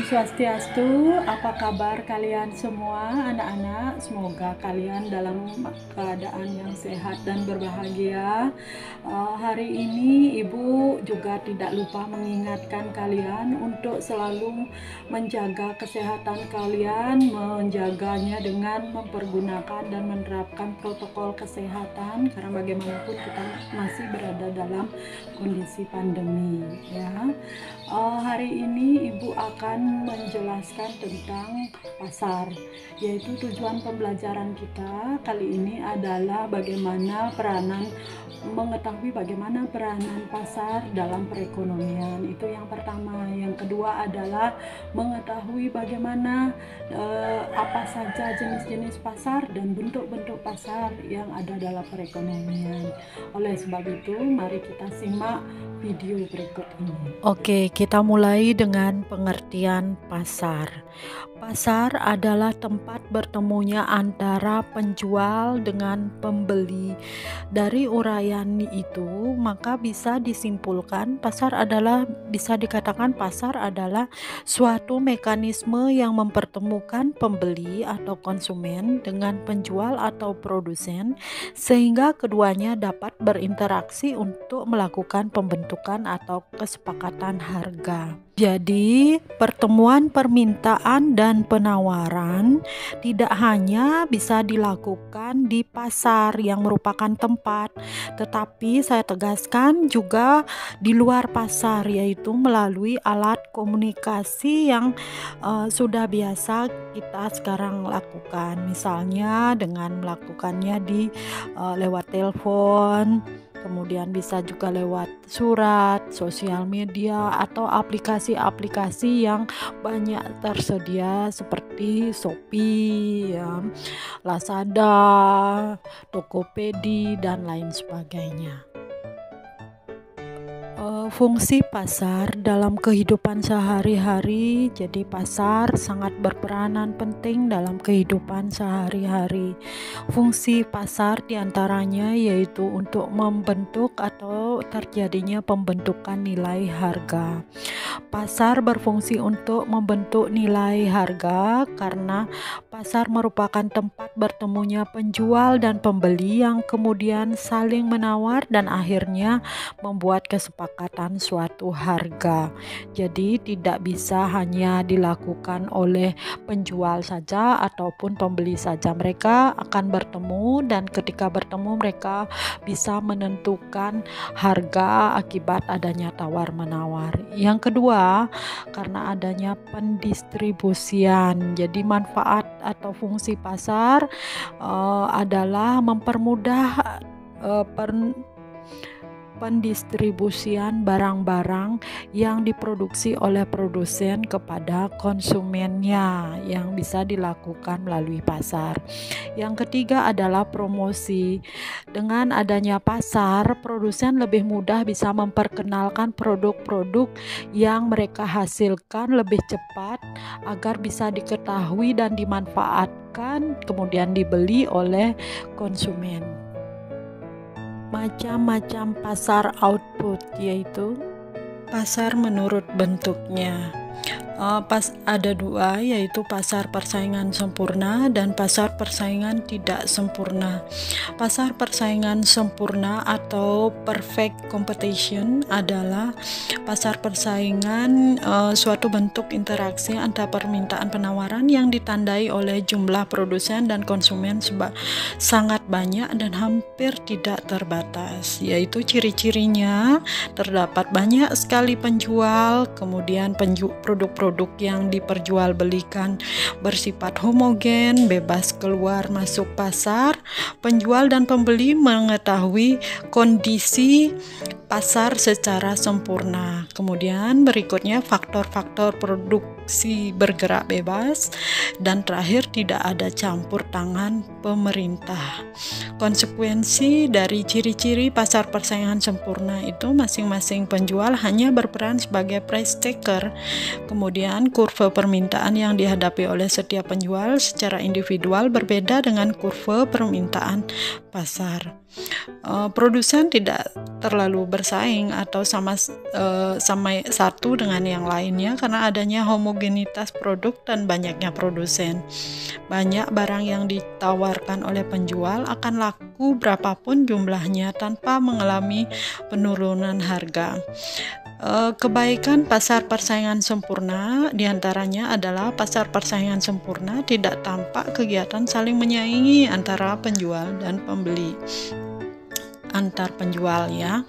Swastiastu, apa kabar kalian semua anak-anak? Semoga kalian dalam keadaan yang sehat dan berbahagia. Hari ini Ibu juga tidak lupa mengingatkan kalian untuk selalu menjaga kesehatan kalian, menjaganya dengan mempergunakan dan menerapkan protokol kesehatan, karena bagaimanapun kita masih berada dalam kondisi pandemi ya. Hari ini Ibu akan menjelaskan tentang pasar, yaitu tujuan pembelajaran kita kali ini adalah mengetahui bagaimana peranan pasar dalam perekonomian. Itu yang pertama. Yang kedua adalah mengetahui bagaimana apa saja jenis-jenis pasar dan bentuk-bentuk pasar yang ada dalam perekonomian. Oleh sebab itu, mari kita simak video berikut ini. Oke, kita mulai dengan pengertian pasar. Pasar adalah tempat bertemunya antara penjual dengan pembeli. Dari uraian itu, maka bisa disimpulkan bisa dikatakan pasar adalah suatu mekanisme yang mempertemukan pembeli atau konsumen dengan penjual atau produsen, sehingga keduanya dapat berinteraksi untuk melakukan pembentukan atau kesepakatan harga. Jadi, pertemuan permintaan dan penawaran tidak hanya bisa dilakukan di pasar yang merupakan tempat, tetapi saya tegaskan juga di luar pasar, yaitu melalui alat komunikasi yang sudah biasa kita sekarang lakukan. Misalnya dengan melakukannya lewat telepon, kemudian bisa juga lewat surat, sosial media, atau aplikasi-aplikasi yang banyak tersedia seperti Shopee, Lazada, Tokopedia, dan lain sebagainya. Fungsi pasar dalam kehidupan sehari-hari. Jadi pasar sangat berperanan penting dalam kehidupan sehari-hari. Fungsi pasar diantaranya yaitu untuk membentuk atau terjadinya pembentukan nilai harga. Pasar berfungsi untuk membentuk nilai harga karena pasar merupakan tempat bertemunya penjual dan pembeli yang kemudian saling menawar dan akhirnya membuat kesepakatan suatu harga. Jadi tidak bisa hanya dilakukan oleh penjual saja ataupun pembeli saja. Mereka akan bertemu dan ketika bertemu mereka bisa menentukan harga akibat adanya tawar-menawar. Yang kedua, karena adanya pendistribusian. Jadi manfaat atau fungsi pasar adalah mempermudah pendistribusian barang-barang yang diproduksi oleh produsen kepada konsumennya yang bisa dilakukan melalui pasar. Yang ketiga adalah promosi. Dengan adanya pasar, produsen lebih mudah bisa memperkenalkan produk-produk yang mereka hasilkan lebih cepat agar bisa diketahui dan dimanfaatkan kemudian dibeli oleh konsumen. Macam-macam pasar output, yaitu pasar menurut bentuknya. Ada dua, yaitu pasar persaingan sempurna dan pasar persaingan tidak sempurna. Pasar persaingan sempurna atau perfect competition adalah pasar persaingan, suatu bentuk interaksi antara permintaan penawaran yang ditandai oleh jumlah produsen dan konsumen sangat banyak dan hampir tidak terbatas, yaitu ciri-cirinya terdapat banyak sekali penjual, kemudian produk-produk yang diperjualbelikan bersifat homogen, bebas keluar masuk pasar. Penjual dan pembeli mengetahui kondisi pasar secara sempurna. Kemudian berikutnya faktor-faktor produksi bergerak bebas, dan terakhir tidak ada campur tangan pemerintah. Konsekuensi dari ciri-ciri pasar persaingan sempurna itu masing-masing penjual hanya berperan sebagai price taker. Kemudian kurva permintaan yang dihadapi oleh setiap penjual secara individual berbeda dengan kurva permintaan pasar. Produsen tidak terlalu bersaing atau sama satu dengan yang lainnya karena adanya homogenitas produk dan banyaknya produsen. Banyak barang yang ditawarkan oleh penjual akan laku berapapun jumlahnya tanpa mengalami penurunan harga. Kebaikan pasar persaingan sempurna diantaranya adalah pasar persaingan sempurna tidak tampak kegiatan saling menyaingi antara penjual dan pembeli. Antar penjual ya.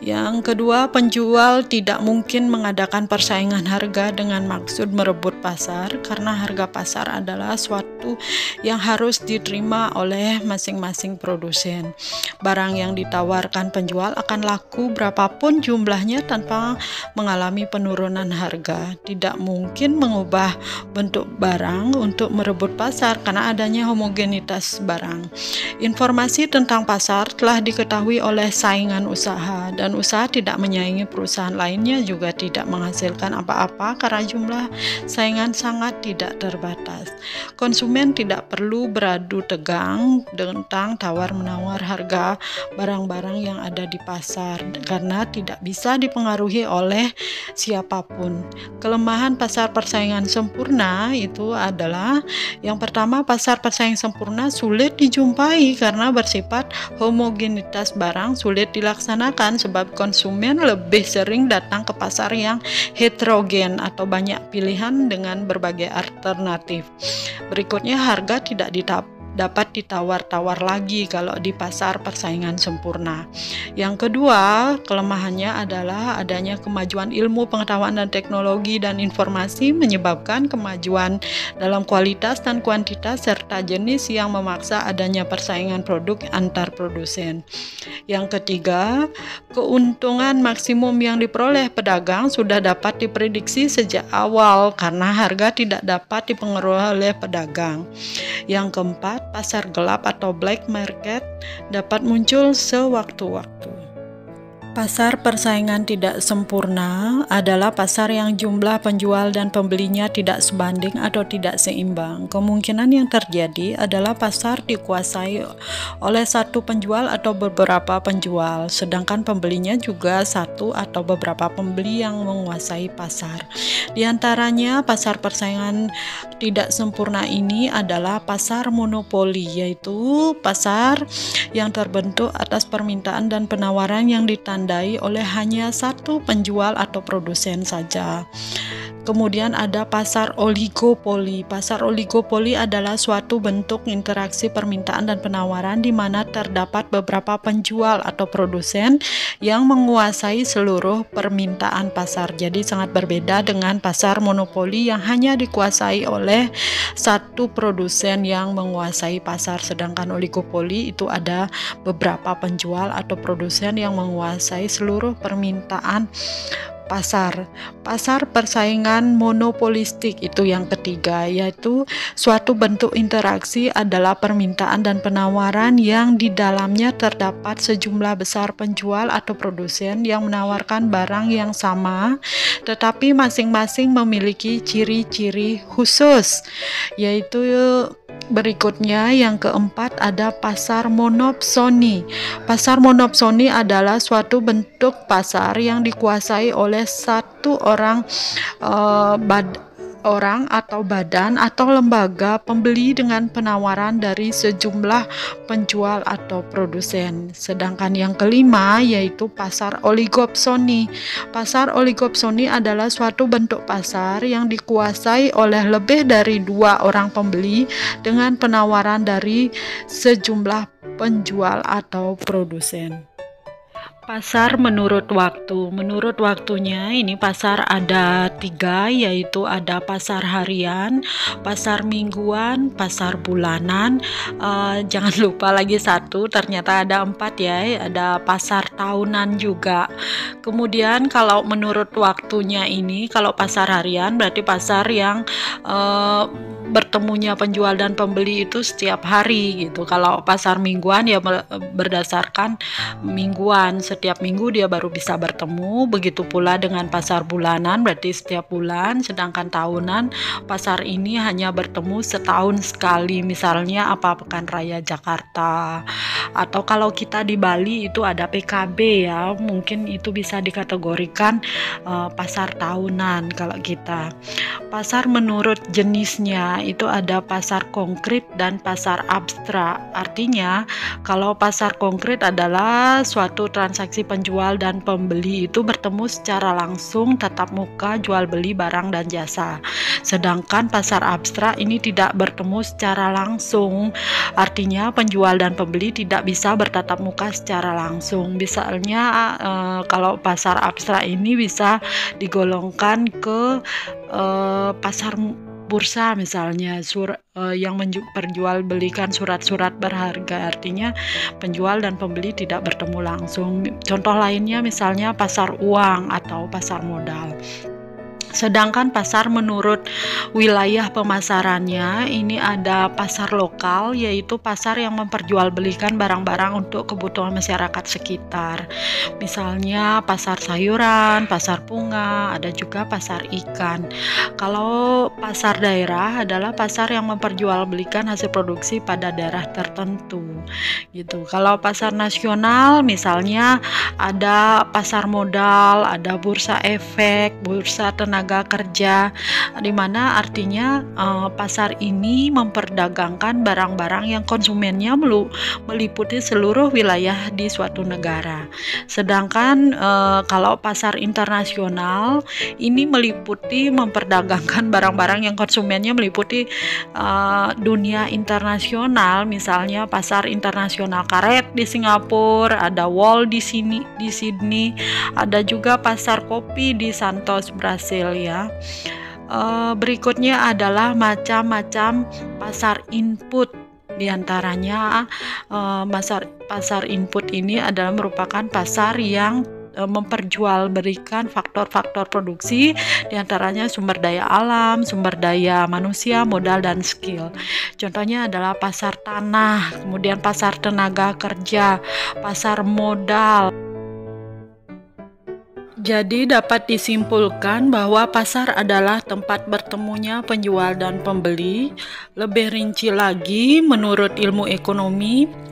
Yang kedua, penjual tidak mungkin mengadakan persaingan harga dengan maksud merebut pasar karena harga pasar adalah suatu yang harus diterima oleh masing-masing produsen. Barang yang ditawarkan penjual akan laku berapapun jumlahnya tanpa mengalami penurunan harga. Tidak mungkin mengubah bentuk barang untuk merebut pasar karena adanya homogenitas barang. Informasi tentang pasar telah diketahui oleh saingan usaha dan usaha tidak menyaingi perusahaan lainnya juga tidak menghasilkan apa-apa karena jumlah saingan sangat tidak terbatas. Konsumen tidak perlu beradu tegang tentang tawar-menawar harga barang-barang yang ada di pasar karena tidak bisa dipengaruhi oleh siapapun. Kelemahan pasar persaingan sempurna itu adalah yang pertama, pasar persaingan sempurna sulit dijumpai karena bersifat homogenitas barang sulit dilaksanakan sebab konsumen lebih sering datang ke pasar yang heterogen atau banyak pilihan dengan berbagai alternatif. Berikutnya, harga tidak dapat ditawar-tawar lagi kalau di pasar persaingan sempurna. Yang kedua, kelemahannya adalah adanya kemajuan ilmu pengetahuan dan teknologi dan informasi menyebabkan kemajuan dalam kualitas dan kuantitas serta jenis yang memaksa adanya persaingan produk antar produsen. Yang ketiga, keuntungan maksimum yang diperoleh pedagang sudah dapat diprediksi sejak awal karena harga tidak dapat dipengaruhi oleh pedagang. Yang keempat, pasar gelap atau black market dapat muncul sewaktu-waktu. Pasar persaingan tidak sempurna adalah pasar yang jumlah penjual dan pembelinya tidak sebanding atau tidak seimbang. Kemungkinan yang terjadi adalah pasar dikuasai oleh satu penjual atau beberapa penjual, sedangkan pembelinya juga satu atau beberapa pembeli yang menguasai pasar. Di antaranya, pasar persaingan tidak sempurna ini adalah pasar monopoli, yaitu pasar yang terbentuk atas permintaan dan penawaran yang ditandai oleh hanya satu penjual atau produsen saja. Kemudian ada pasar oligopoli. Pasar oligopoli adalah suatu bentuk interaksi permintaan dan penawaran di mana terdapat beberapa penjual atau produsen yang menguasai seluruh permintaan pasar. Jadi sangat berbeda dengan pasar monopoli yang hanya dikuasai oleh satu produsen yang menguasai pasar. Sedangkan oligopoli itu ada beberapa penjual atau produsen yang menguasai seluruh permintaan pasar. Pasar persaingan monopolistik itu yang ketiga, yaitu suatu bentuk interaksi adalah permintaan dan penawaran yang di dalamnya terdapat sejumlah besar penjual atau produsen yang menawarkan barang yang sama tetapi masing-masing memiliki ciri-ciri khusus, yaitu berikutnya yang keempat ada pasar monopsoni. Pasar monopsoni adalah suatu bentuk pasar yang dikuasai oleh satu orang atau badan atau lembaga pembeli dengan penawaran dari sejumlah penjual atau produsen. Sedangkan yang kelima yaitu pasar oligopsoni. Pasar oligopsoni adalah suatu bentuk pasar yang dikuasai oleh lebih dari dua orang pembeli dengan penawaran dari sejumlah penjual atau produsen. Pasar menurut waktu. Menurut waktunya ini pasar ada 3, yaitu ada pasar harian, pasar mingguan, pasar bulanan. Jangan lupa lagi satu, ternyata ada 4 ya, ada pasar tahunan juga. Kemudian kalau menurut waktunya ini, kalau pasar harian berarti pasar yang bertemunya penjual dan pembeli itu setiap hari gitu. Kalau pasar mingguan ya berdasarkan mingguan, setiap minggu dia baru bisa bertemu. Begitu pula dengan pasar bulanan, berarti setiap bulan. Sedangkan tahunan, pasar ini hanya bertemu setahun sekali, misalnya Pekan Raya Jakarta, atau kalau kita di Bali itu ada PKB ya, mungkin itu bisa dikategorikan pasar tahunan. Kalau kita pasar menurut jenisnya itu ada pasar konkret dan pasar abstrak. Artinya kalau pasar konkret adalah suatu transaksi penjual dan pembeli itu bertemu secara langsung, tatap muka, jual beli barang dan jasa. Sedangkan pasar abstrak ini tidak bertemu secara langsung. Artinya penjual dan pembeli tidak bisa bertatap muka secara langsung. Misalnya kalau pasar abstrak ini bisa digolongkan ke pasar bursa, misalnya yang perjualbelikan surat-surat berharga. Artinya penjual dan pembeli tidak bertemu langsung. Contoh lainnya misalnya pasar uang atau pasar modal. Sedangkan pasar menurut wilayah pemasarannya ini ada pasar lokal, yaitu pasar yang memperjualbelikan barang-barang untuk kebutuhan masyarakat sekitar. Misalnya pasar sayuran, pasar bunga, ada juga pasar ikan. Kalau pasar daerah adalah pasar yang memperjualbelikan hasil produksi pada daerah tertentu gitu. Kalau pasar nasional misalnya ada pasar modal, ada bursa efek, bursa tenaga kerja, di mana artinya pasar ini memperdagangkan barang-barang yang konsumennya meliputi seluruh wilayah di suatu negara. Sedangkan kalau pasar internasional ini meliputi memperdagangkan barang-barang yang konsumennya meliputi dunia internasional, misalnya pasar internasional karet di Singapura, ada Wall di Sydney, ada juga pasar kopi di Santos, Brasil ya. Berikutnya adalah macam-macam pasar input. Di antaranya pasar input ini adalah merupakan pasar yang memperjualbelikan faktor-faktor produksi, diantaranya sumber daya alam, sumber daya manusia, modal, dan skill. Contohnya adalah pasar tanah, kemudian pasar tenaga kerja, pasar modal. Jadi dapat disimpulkan bahwa pasar adalah tempat bertemunya penjual dan pembeli. Lebih rinci lagi, menurut ilmu ekonomi,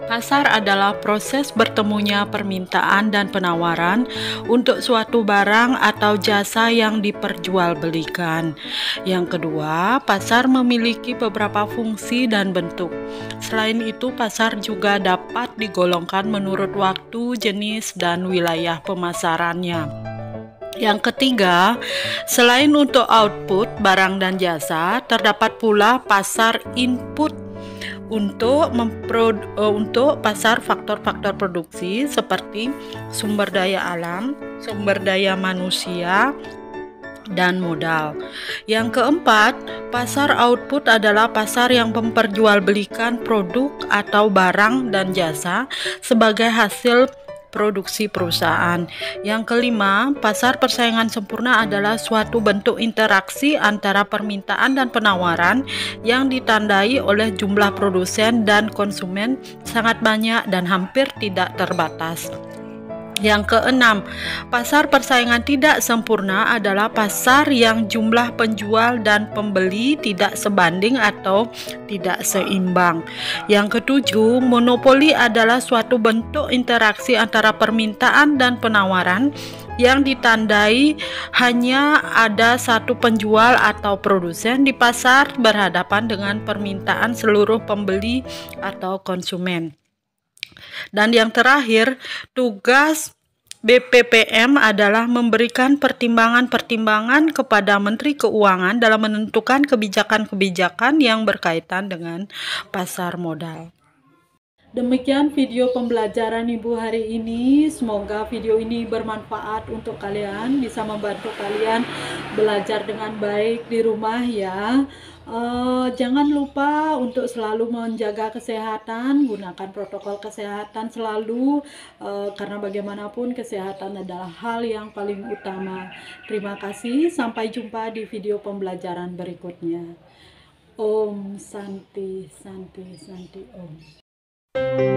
pasar adalah proses bertemunya permintaan dan penawaran untuk suatu barang atau jasa yang diperjualbelikan. Yang kedua, pasar memiliki beberapa fungsi dan bentuk. Selain itu, pasar juga dapat digolongkan menurut waktu, jenis, dan wilayah pemasarannya. Yang ketiga, selain untuk output barang dan jasa, terdapat pula pasar input untuk pasar faktor-faktor produksi seperti sumber daya alam, sumber daya manusia, dan modal. Yang keempat, pasar output adalah pasar yang memperjualbelikan produk atau barang dan jasa sebagai hasil produksi perusahaan. Yang kelima, pasar persaingan sempurna adalah suatu bentuk interaksi antara permintaan dan penawaran yang ditandai oleh jumlah produsen dan konsumen sangat banyak dan hampir tidak terbatas. Yang keenam, pasar persaingan tidak sempurna adalah pasar yang jumlah penjual dan pembeli tidak sebanding atau tidak seimbang. Yang ketujuh, monopoli adalah suatu bentuk interaksi antara permintaan dan penawaran yang ditandai hanya ada satu penjual atau produsen di pasar berhadapan dengan permintaan seluruh pembeli atau konsumen. Dan yang terakhir, tugas BPPM adalah memberikan pertimbangan-pertimbangan kepada Menteri Keuangan dalam menentukan kebijakan-kebijakan yang berkaitan dengan pasar modal. Demikian video pembelajaran Ibu hari ini. Semoga video ini bermanfaat untuk kalian, bisa membantu kalian belajar dengan baik di rumah ya. Jangan lupa untuk selalu menjaga kesehatan, gunakan protokol kesehatan selalu, karena bagaimanapun kesehatan adalah hal yang paling utama. Terima kasih, sampai jumpa di video pembelajaran berikutnya. Om Santi Santi Santi Om.